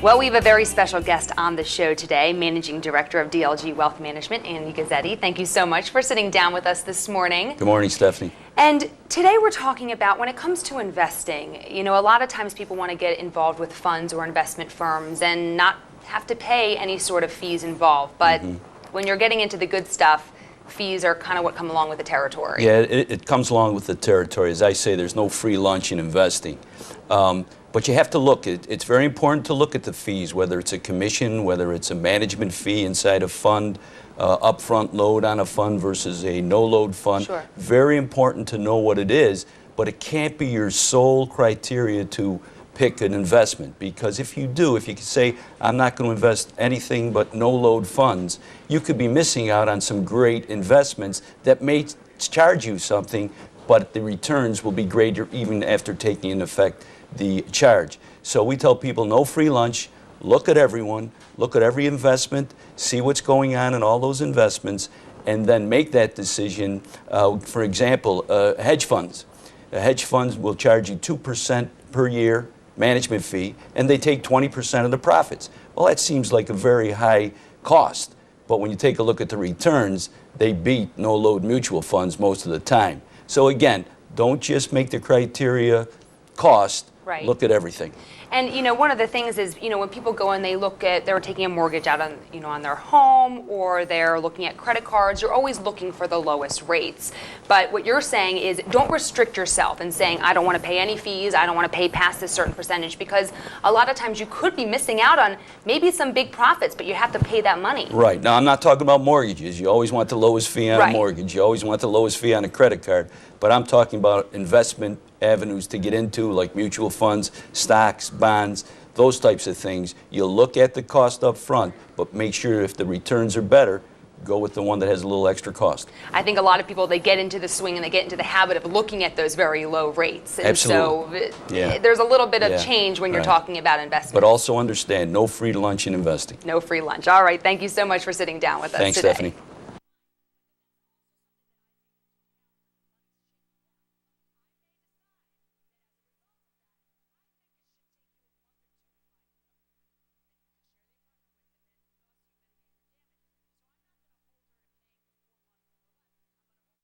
Well, we have a very special guest on the show today, Managing Director of DLG Wealth Management, Andy Gazzetti. Thank you so much for sitting down with us this morning. Good morning, Stephanie. And today we're talking about when it comes to investing, a lot of times people want to get involved with funds or investment firms and not have to pay any sort of fees involved. But when you're getting into the good stuff, fees are kind of what come along with the territory. Yeah, it comes along with the territory. As I say, there's no free lunch in investing. But you have to look. It's very important to look at the fees, whether it's a commission, whether it's a management fee inside a fund, upfront load on a fund versus a no-load fund. Sure. Very important to know what it is, but it can't be your sole criteria to pick an investment, because if you can say, I'm not going to invest anything but no-load funds, you could be missing out on some great investments that may charge you something, but the returns will be greater even after taking into effect the charge. So we tell people no free lunch, look at everyone, look at every investment, see what's going on in all those investments, and then make that decision. For example, hedge funds. Hedge funds will charge you 2% per year management fee, and they take 20% of the profits. Well, that seems like a very high cost, but when you take a look at the returns, they beat no-load mutual funds most of the time. So again, don't just make the criteria cost, right. Look at everything. And one of the things is, when people go and they're taking a mortgage out on, on their home, or they're looking at credit cards, you're always looking for the lowest rates. But what you're saying is don't restrict yourself and saying, I don't want to pay any fees, I don't want to pay past this certain percentage, because a lot of times you could be missing out on maybe some big profits, but you have to pay that money. Right. Now, I'm not talking about mortgages. You always want the lowest fee on a mortgage. You always want the lowest fee on a credit card. But I'm talking about investment avenues to get into, like mutual funds, stocks, bonds, those types of things. You'll look at the cost up front, but make sure if the returns are better, go with the one that has a little extra cost. I think a lot of people, they get into the swing and they get into the habit of looking at those very low rates. And Absolutely. So there's a little bit of change when you're talking about investment. But also understand, no free lunch in investing. No free lunch. All right. Thank you so much for sitting down with us today. Thanks, Stephanie.